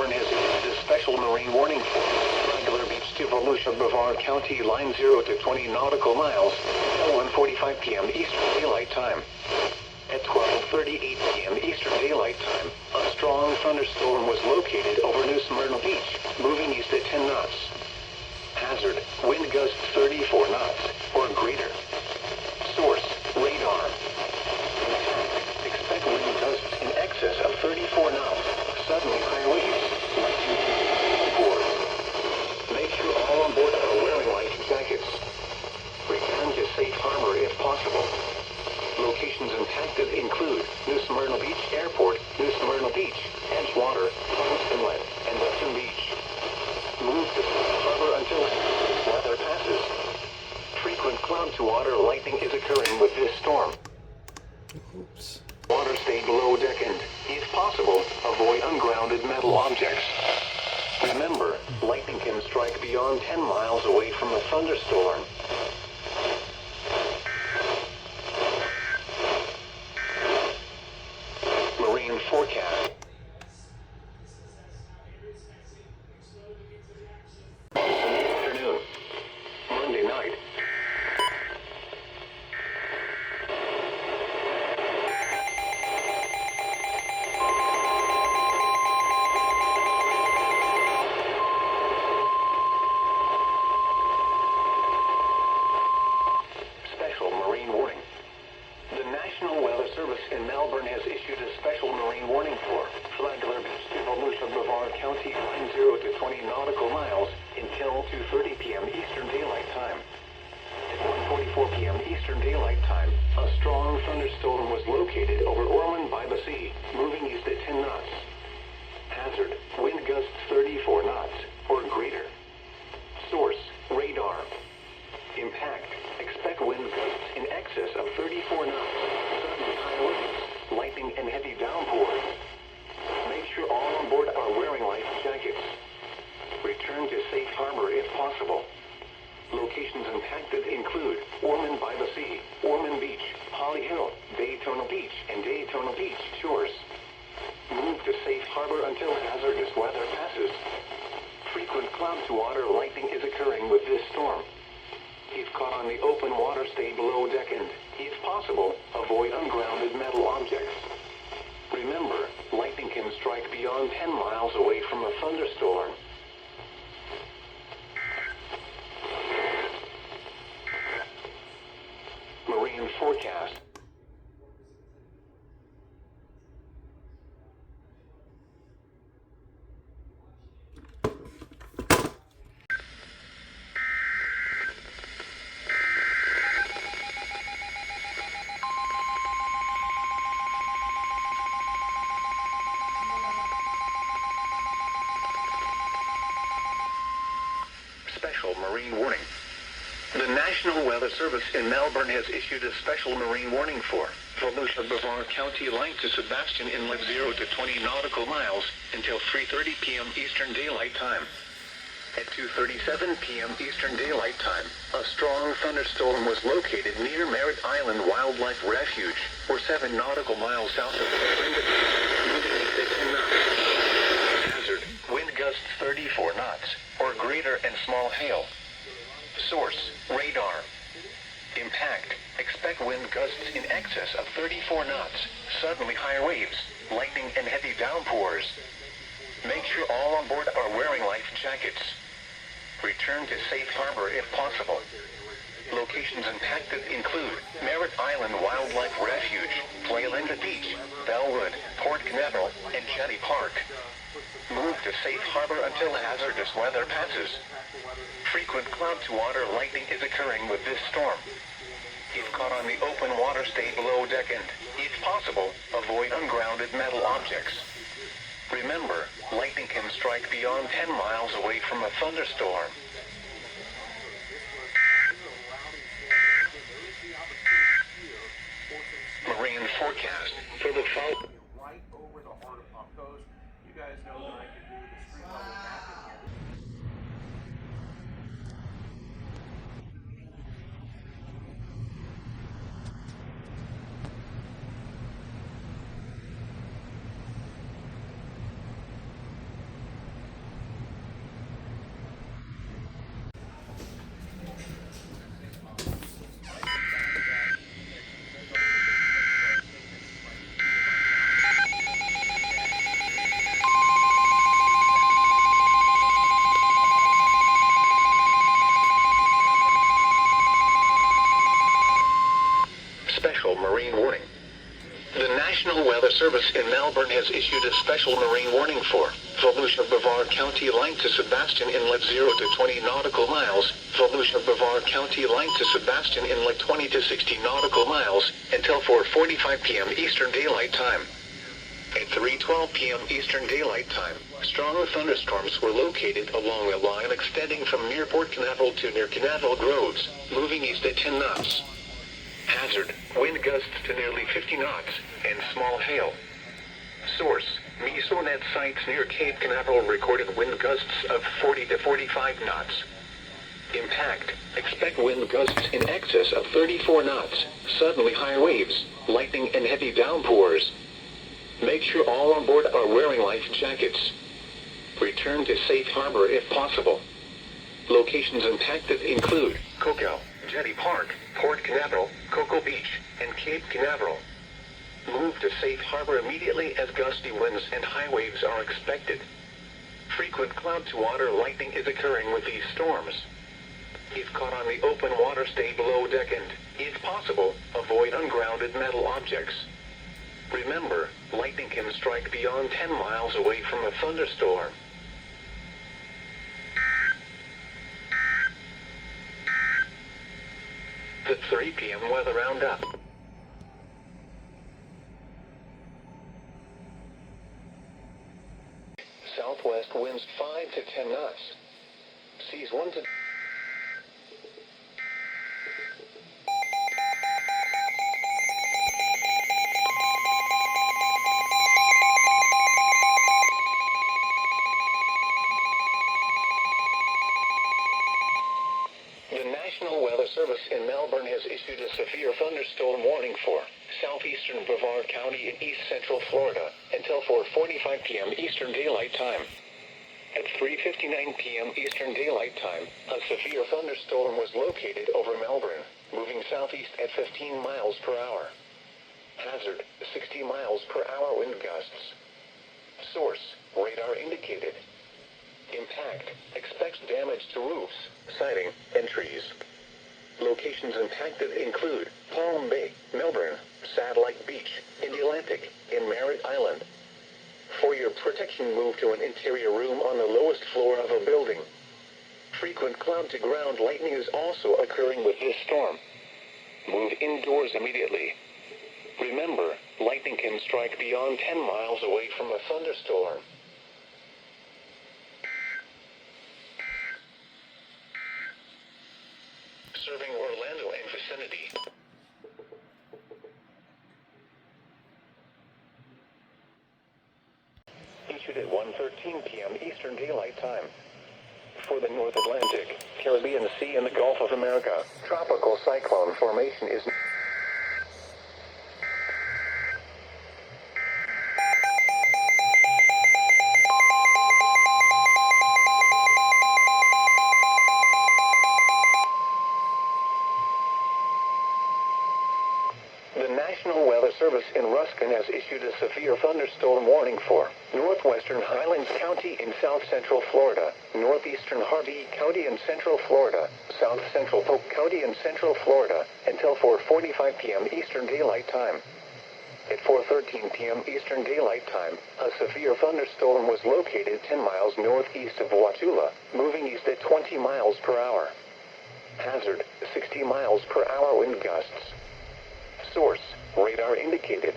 Melbourne has issued a special marine warning for Flagler Beach to Volusia, Brevard County, line 0 to 20 nautical miles, at 1:45 p.m. Eastern Daylight Time. At 12:38 p.m. Eastern Daylight Time, a strong thunderstorm was located over New Smyrna Beach, moving east at 10 knots. Hazard, wind gusts 34 knots, or greater. Source, radar. Expect wind gusts in excess of 34 knots, suddenly high waves, lightning forward. Make sure all on board are wearing life jackets. Return to safe harbor if possible. Locations impacted include New Smyrna Beach Airport, New Smyrna Beach, Edgewater, Palms Inlet, and Weston Beach. Move to safe harbor until weather passes. Frequent cloud-to-water lightning is occurring with this storm. Oops. Water stay below deck and, if possible, avoid ungrounded metal objects. Remember, lightning can strike beyond 10 miles away from a thunderstorm. Marine forecast. Afternoon. Monday night. Special marine warning. The National Weather Service in Melbourne has issued a special marine warning for Flagler Beach to Volusia, Brevard County, line 0 to 20 nautical miles until 2:30 p.m. Eastern Daylight Time. At 1:44 p.m. Eastern Daylight Time, a strong thunderstorm was located over Ormond by the Sea, moving east at 10 knots. Hazard, wind gusts 34 knots, or greater. Source, radar. Impact, expect wind gusts in excess of 34 knots, sudden high winds, lightning and heavy downpours. Make sure all on board are wearing life jackets. Return to safe harbor if possible. Locations impacted include Ormond by the Sea, Ormond Beach, Holly Hill, Daytona Beach, and Daytona Beach shores. Move to safe harbor until hazardous weather passes. Frequent cloud-to-water lightning is occurring with this storm. If caught on the open water, stay below deck and, if possible, avoid ungrounded metal objects. Remember, lightning can strike beyond 10 miles away from a thunderstorm. Marine forecast. Special marine warning. The National Weather Service in Melbourne has issued a special marine warning for Volusia, Brevard County, line to Sebastian Inlet 0 to 20 nautical miles until 3:30 p.m. Eastern Daylight Time. At 2:37 p.m. Eastern Daylight Time, a strong thunderstorm was located near Merritt Island Wildlife Refuge, or 7 nautical miles south of Brenda Beach, moving east at 10 knots. Hazard, wind gusts 34 knots, or greater and small hail. Source, radar. Impact, expect wind gusts in excess of 34 knots, suddenly high waves, lightning and heavy downpours. Make sure all on board are wearing life jackets. Return to safe harbor if possible. Locations impacted include Merritt Island Wildlife Refuge, Flalinda Beach, Bellwood, Port Canaveral, and Jetty Park. Move to safe harbor until hazardous weather passes. Frequent cloud-to-water lightning is occurring with this storm. If caught on the open water, stay below deck and, if possible, avoid ungrounded metal objects. Remember, lightning can strike beyond 10 miles away from a thunderstorm. Marine forecast for the following. Right over the heart of Palm Coast. You guys know that I can do the street level mapping here. Service in Melbourne has issued a special marine warning for Volusia Brevard County line to Sebastian Inlet 0 to 20 nautical miles, Volusia Brevard County line to Sebastian Inlet 20 to 60 nautical miles, until 4:45 p.m. Eastern Daylight Time. At 3:12 p.m. Eastern Daylight Time, strong thunderstorms were located along a line extending from near Port Canaveral to near Canaveral Groves, moving east at 10 knots. Hazard, wind gusts to nearly 50 knots, and small hail. Source, Mesonet sites near Cape Canaveral recorded wind gusts of 40 to 45 knots. Impact, expect wind gusts in excess of 34 knots, suddenly high waves, lightning and heavy downpours. Make sure all on board are wearing life jackets. Return to safe harbor if possible. Locations impacted include Coco, Jetty Park, Port Canaveral, Cocoa Beach, and Cape Canaveral. Move to safe harbor immediately as gusty winds and high waves are expected. Frequent cloud-to-water lightning is occurring with these storms. If caught on the open water, stay below deck and, if possible, avoid ungrounded metal objects. Remember, lightning can strike beyond 10 miles away from a thunderstorm. The 3 p.m. weather roundup. Southwest winds 5 to 10 knots. Seas 1 to... The National Weather Service in Melbourne has issued a severe thunderstorm warning for southeastern Brevard County in east central Florida until 4:45 p.m. Eastern Daylight Time. At 3:59 p.m. Eastern Daylight Time, a severe thunderstorm was located over Melbourne, moving southeast at 15 miles per hour. Hazard, 60 miles per hour wind gusts. Source, radar indicated. Impact, expects damage to roofs, siding, and trees. Locations impacted include Palm Bay, Melbourne, Satellite Beach, Indialantic, and Merritt Island. For your protection, move to an interior room on the lowest floor of a building. Frequent cloud-to-ground lightning is also occurring with this storm. Move indoors immediately. Remember, lightning can strike beyond 10 miles away from a thunderstorm. Serving Orlando and vicinity. Issued at 1:13 p.m. Eastern Daylight Time. For the North Atlantic, Caribbean Sea, and the Gulf of America, tropical cyclone formation is... The National Weather Service in Ruskin has issued a severe thunderstorm warning for northwestern Highlands County in south central Florida, northeastern Harvey County in central Florida, south central Polk County in central Florida, until 4:45 p.m. Eastern Daylight Time. At 4:13 p.m. Eastern Daylight Time, a severe thunderstorm was located 10 miles northeast of Wauchula, moving east at 20 miles per hour. Hazard, 60 miles per hour wind gusts. Source, radar indicated.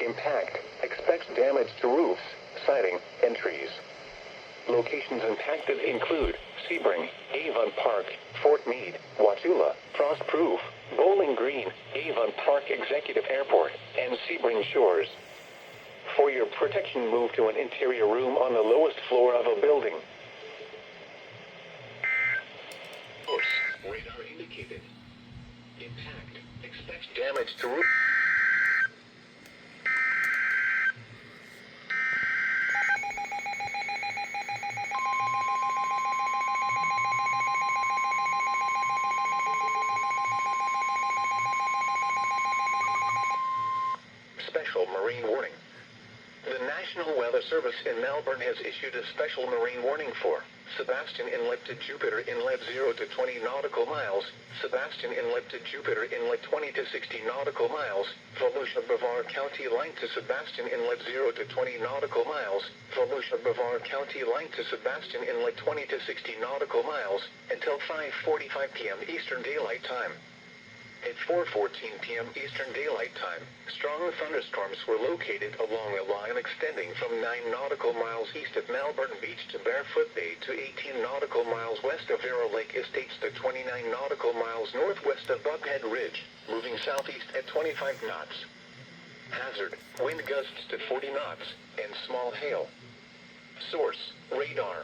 Impact, expects damage to roofs, siding, and trees. Locations impacted include Sebring, Avon Park, Fort Meade, Wauchula, Frostproof, Bowling Green, Avon Park Executive Airport, and Sebring Shores. For your protection, move to an interior room on the lowest floor of a building. Source, radar indicated. Impact, expects damage to roof. Special marine warning. The National Weather Service in Melbourne has issued a special marine warning for Sebastian Inlet to Jupiter Inlet 0 to 20 nautical miles, Sebastian Inlet to Jupiter Inlet 20 to 60 nautical miles, Volusia Brevard County line to Sebastian Inlet 0 to 20 nautical miles, Volusia Brevard County line to Sebastian Inlet 20 to 60 nautical miles, until 5:45 p.m. Eastern Daylight Time. At 4:14 p.m. Eastern Daylight Time, strong thunderstorms were located along a line extending from 9 nautical miles east of Melbourne Beach to Barefoot Bay to 18 nautical miles west of Arrow Lake Estates to 29 nautical miles northwest of Buckhead Ridge, moving southeast at 25 knots. Hazard, wind gusts to 40 knots, and small hail. Source, radar.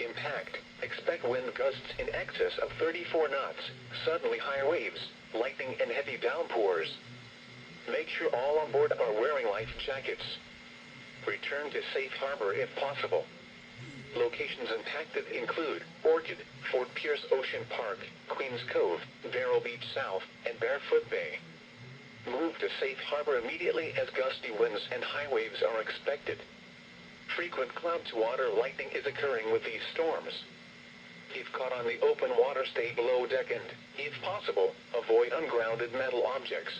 Impact, expect wind gusts in excess of 34 knots, suddenly high waves, lightning and heavy downpours. Make sure all on board are wearing life jackets. Return to safe harbor if possible. Locations impacted include Orchid, Fort Pierce Ocean Park, Queens Cove, Vero Beach South, and Barefoot Bay. Move to safe harbor immediately as gusty winds and high waves are expected. Frequent cloud-to-water lightning is occurring with these storms. If caught on the open water, stay below deck and, if possible, avoid ungrounded metal objects.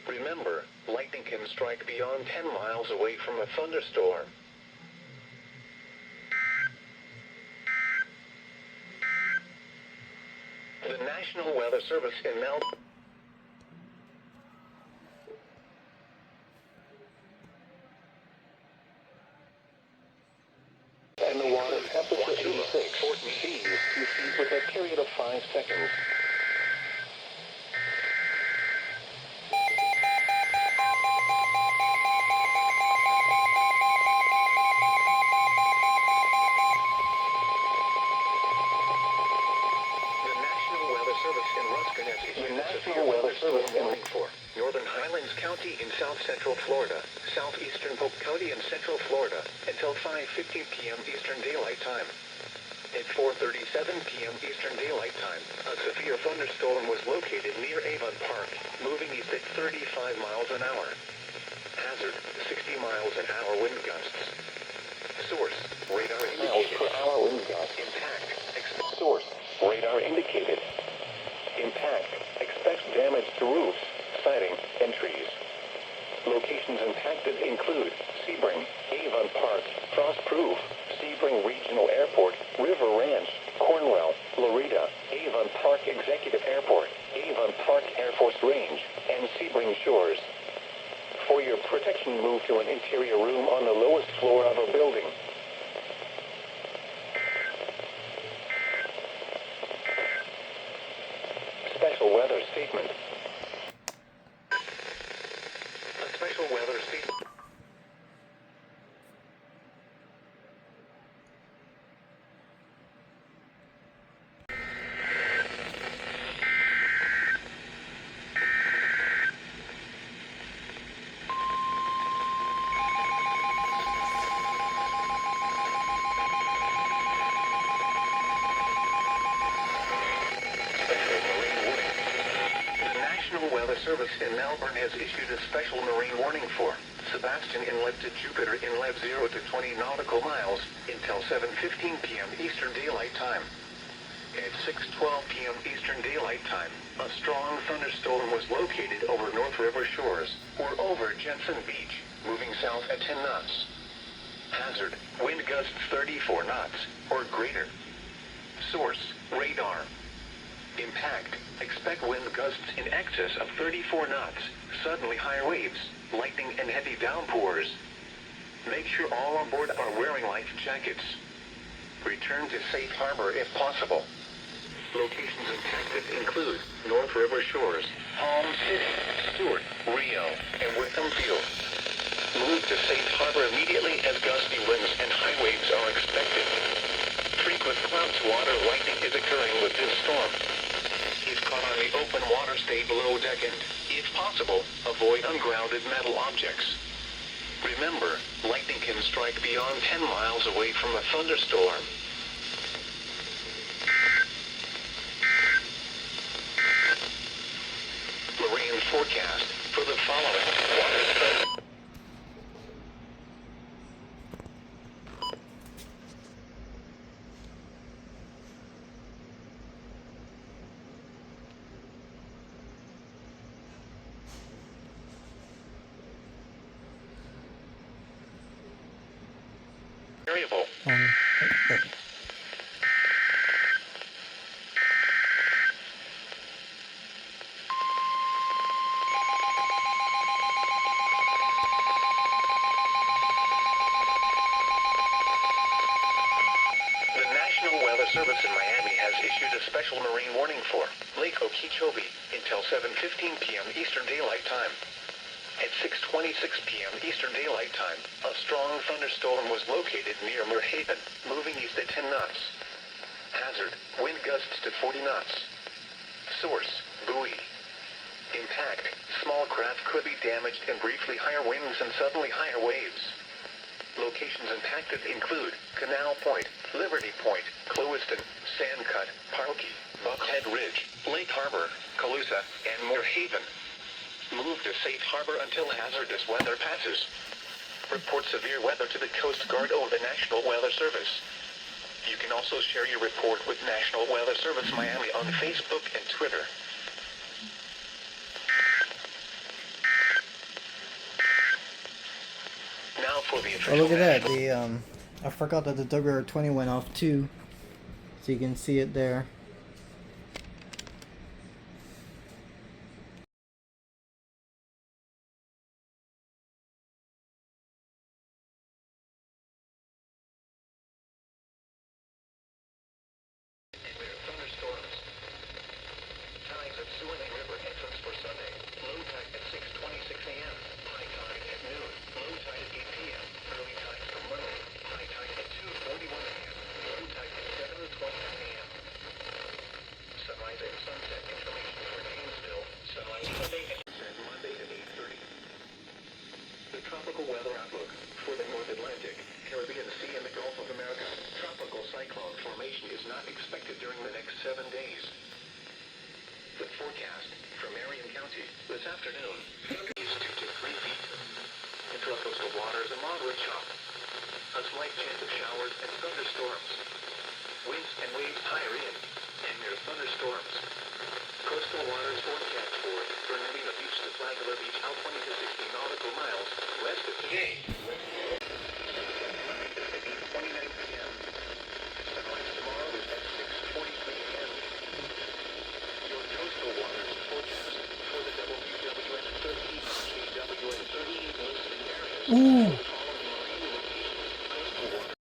Remember, lightning can strike beyond 10 miles away from a thunderstorm. The National Weather Service in Melbourne. And the water temperature 86 seas to seas with a period of 5 seconds. The National Weather Service in Ruskin has issued a severe thunderstorm warning for Northern Highlands County in south central Florida, southeastern Polk County in central Florida, until 5:15 p.m. Eastern Daylight Time. At 4:37 p.m. Eastern Daylight Time, a severe thunderstorm was located near Avon Park, moving east at 35 miles an hour. Hazard, 60 miles an hour wind gusts. Source, radar miles per hour wind gusts. Impact, source, radar indicated. Impact, expect damage to roofs, siding, and trees. Locations impacted include Sebring, Avon Park, Frostproof, Sebring Regional Airport, River Ranch, Cornwall, Loretta, Avon Park Executive Airport, Avon Park Air Force Range, and Sebring Shores. For your protection, move to an interior room on the lowest floor of a building. Special weather statement. A special weather statement. Weather Service in Melbourne has issued a special marine warning for Sebastian Inlet to Jupiter Inlet 0 to 20 nautical miles until 7:15 p.m. Eastern Daylight Time. At 6:12 p.m. Eastern Daylight Time, a strong thunderstorm was located over North River Shores, or over Jensen Beach, moving south at 10 knots. Hazard, wind gusts 34 knots, or greater. Source, radar. Impact, expect wind gusts in excess of 34 knots, suddenly high waves, lightning and heavy downpours. Make sure all on board are wearing life jackets. Return to safe harbor if possible. Locations impacted include North River Shores, Palm City, Stewart, Rio, and Witham Field. Move to safe harbor immediately as gusty winds and high waves are expected. Frequent cloud-to-water lightning is occurring with this storm. If caught on the open water, stay below deck and, if possible, avoid ungrounded metal objects. Remember, lightning can strike beyond 10 miles away from a thunderstorm. Marine forecast for the following water spread. issued a special marine warning for Lake Okeechobee until 7:15 p.m. Eastern Daylight Time. At 6:26 p.m. Eastern Daylight Time, a strong thunderstorm was located near Merhaven, moving east at 10 knots. Hazard, wind gusts to 40 knots. Source, buoy. Impact, small craft could be damaged and briefly higher winds and suddenly higher waves. Locations impacted include Canal Point, Liberty Point, Clewiston, Sandcut, Parkey, Buckhead Ridge, Lake Harbor, Colusa, and Merhaven. Move to safe harbor until hazardous weather passes. Report severe weather to the Coast Guard or the National Weather Service. You can also share your report with National Weather Service Miami on Facebook and Twitter. Now for the official Oh, look at that. national- I forgot that the WR-20 went off too. So you can see it there. Thunderstorms. Tides at Suwannee River entrance for Sunday. Low tide at 6:26 a.m. High tide at noon. Low tide at 8 p.m. Early tides for Monday. High tide at 2:41 a.m. Low tide at 7:20 a.m. Sunrise and sunset information for Gainesville. Sunrise Sunday and sunset Monday at 8:30. The tropical weather outlook for the North Atlantic, Caribbean Sea, and the Gulf of America. Tropical cyclone formation is not expected during the next 7 days. The forecast from Marion County this afternoon is 2 to 3 feet. Intracoastal waters a moderate chop. A slight chance of showers and thunderstorms. Winds and waves higher in and near thunderstorms. Coastal waters forecast for Bernalillo Beach to Flagler Beach out 20 to 60 nautical miles west of today. At 8:29 p.m. Sunrise tomorrow is at 6:43 a.m. Your coastal waters forecast for the WWN 13 KWN 38 listed areas. Ooh. The following marine locations, coastal waters.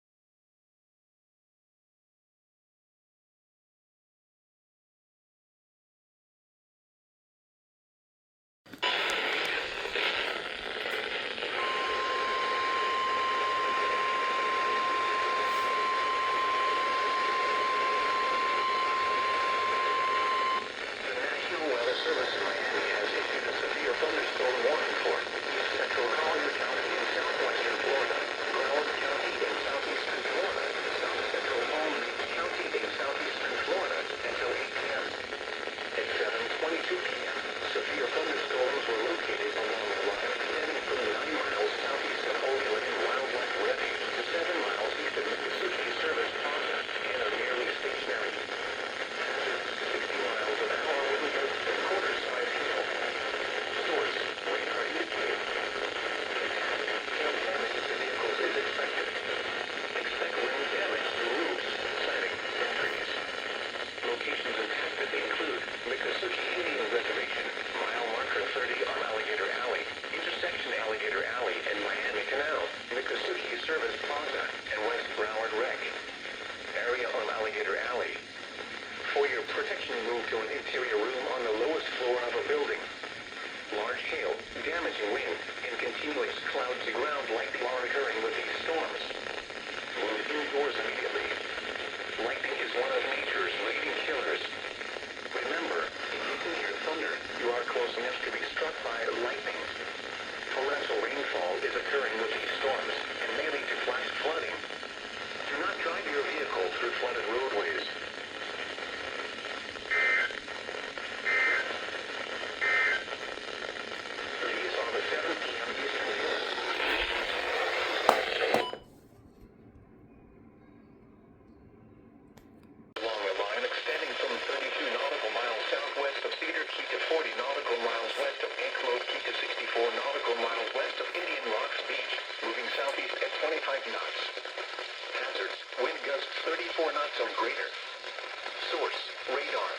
The National Weather Service Miami has issued a severe thunderstorm warning for East Central Collier County in southwestern Florida, Broward County in southeastern Florida, South Central Palm Beach County in southeastern Florida until 8 p.m. At 7:22 p.m., severe thunderstorms were located along a line extending from 9 miles southeast of Oakland and Wildlife Refuge to 7 miles east of Mississippi Service Plaza and are nearly stationary. 60 miles an hour wind gusts and quarter-size hail. Source, radar indicated. Impact, hail damage to vehicles is expected. Expect wind damage to roofs, siding, and trees. Locations impacted include Miccosukee Indian Reservation, mile marker 30 on Alligator Alley, intersection Alligator Alley and Miami Canal, Miccosukee Service Plaza, and West Broward Rec. Area on Alligator Alley. For your protection, move to an interior room on the lowest floor of a building. Large hail, damaging wind, and continuous cloud to ground lightning are occurring with these storms. Move indoors immediately. Lightning is one of nature's leading killers. Remember, if you can hear thunder, you are close enough to be struck by lightning. Torrential rainfall is occurring with these storms and may lead to flash flooding. Do not drive your vehicle through flooded roadways. These are the 7 p.m. Eastern Daylight. Along a line extending from 32 nautical miles southwest of Cedar Key to 40 nautical miles west of Anklo Key to 64 nautical miles west of Indian Rocks Beach, moving southeast at 25 knots. Hazards, wind gusts 34 knots or greater. Source, radar.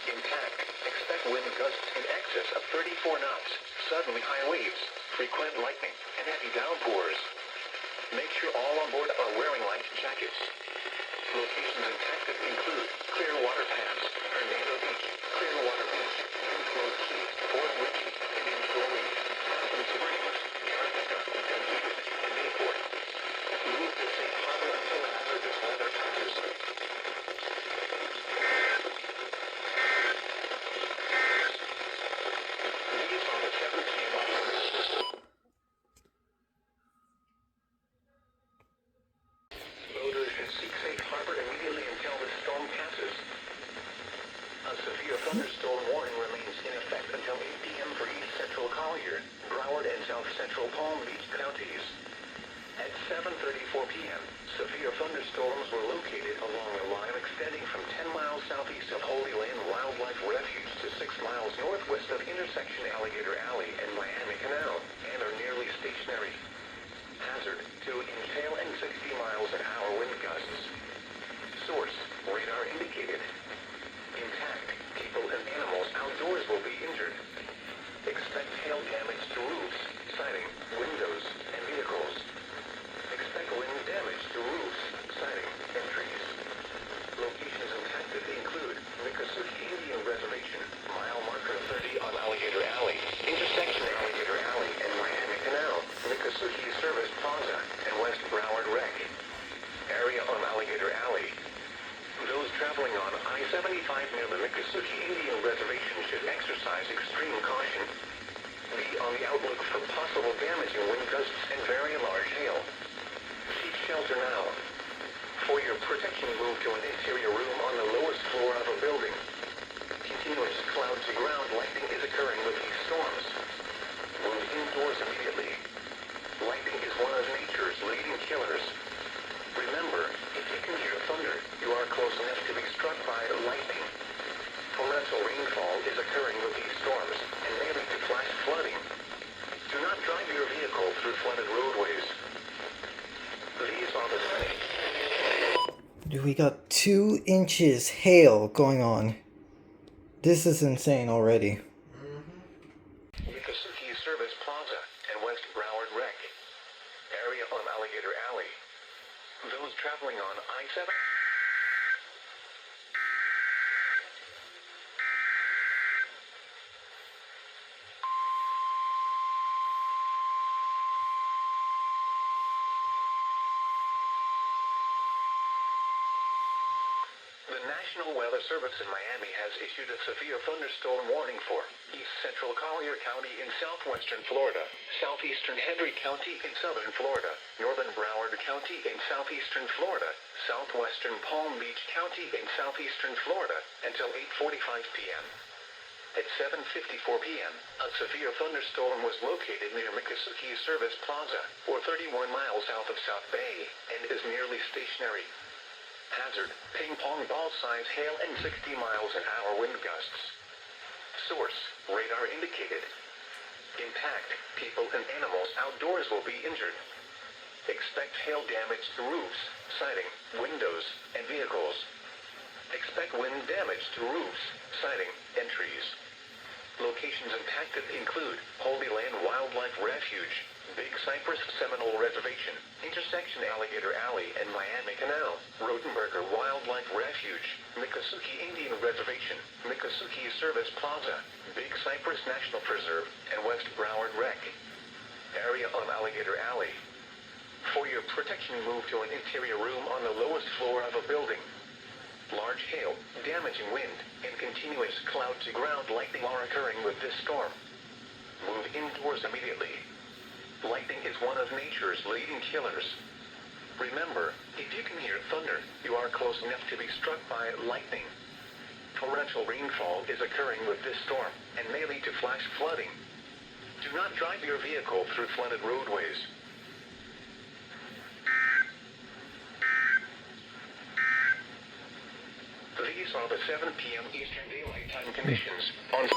Impact, expect wind gusts in excess of 34 knots, suddenly high waves, frequent lightning, and heavy downpours. Make sure all on board are wearing life jackets. Locations impacted include Clearwater Pass, Hernando Beach, Clearwater Beach, Enclosed Key, Fort Ritchie, and Inshore Reef, Palm Springs, Arctica, Antigua, and Newport. Move to safe harbor until hazardous weather passes. These are the 7 p.m. Boaters should seek safe harbor immediately until the storm passes. A severe thunderstorm warning remains in effect until 8 p.m. for East Central Collier, Broward, and South Central Palm Beach counties. At 7:34 p.m., severe thunderstorms were located along a line extending from 10 miles southeast of Holy Land Wildlife Refuge to 6 miles northwest of intersection Alligator Alley and Miami Canal, and are nearly stationary. Hazard to entail and 60 miles an hour wind gusts. Source, radar indicated. Impact, people and animals outdoors will be injured. Expect hail damage to roofs, siding, windows, and vehicles. Expect wind damage to roofs, siding, and trees. Locations impacted include Miccosukee Indian Reservation, mile marker 30 on Alligator Alley, intersection Alligator Alley and Miami Canal, Miccosukee Service Plaza, and West Broward Rec. Area on Alligator Alley. Those traveling on I-75 near the Miccosukee Indian Reservation should exercise extreme caution. Be on the outlook for possible damage in wind gusts and very large hail. Seek shelter now. For your protection, move to an interior room on the lowest floor of a building. Continuous cloud-to-ground lightning is occurring with these storms. Move indoors immediately. Lightning is one of nature's leading killers. Remember, if you can hear thunder, you are close enough to be struck by lightning. Torrential rainfall is occurring with these storms and may lead to flash flooding. Do not drive your vehicle through flooded roadways. These are the Dude, we got 2 inches hail going on. This is insane already. Miccosukee Service Plaza and West Broward Rec. Area on Alligator Alley. Those traveling on I-7. The National Weather Service in Miami has issued a severe thunderstorm warning for East Central Collier County in southwestern Florida, southeastern Hendry County in southern Florida, northern Broward County in southeastern Florida, southwestern Palm Beach County in southeastern Florida until 8:45 p.m. At 7:54 p.m., a severe thunderstorm was located near Miccosukee Service Plaza, or 31 miles south of South Bay, and is nearly stationary. Hazard, ping pong ball size hail and 60 miles an hour wind gusts. Source, radar indicated. Impact, people and animals outdoors will be injured. Expect hail damage to roofs, siding, windows, and vehicles. Expect wind damage to roofs, siding, and trees. Locations impacted include Holy Land Wildlife Refuge, Big Cypress Seminole Reservation, intersection Alligator Alley and Miami Canal, Rotenberger Wildlife Refuge, Miccosukee Indian Reservation, Miccosukee Service Plaza, Big Cypress National Preserve, and West Broward Rec. Area on Alligator Alley. For your protection, move to an interior room on the lowest floor of a building. Large hail, damaging wind, and continuous cloud-to-ground lightning are occurring with this storm. Move indoors immediately. Lightning is one of nature's leading killers. Remember, if you can hear thunder, you are close enough to be struck by lightning. Torrential rainfall is occurring with this storm and may lead to flash flooding. Do not drive your vehicle through flooded roadways. These are the 7 p.m. Eastern Daylight Time conditions on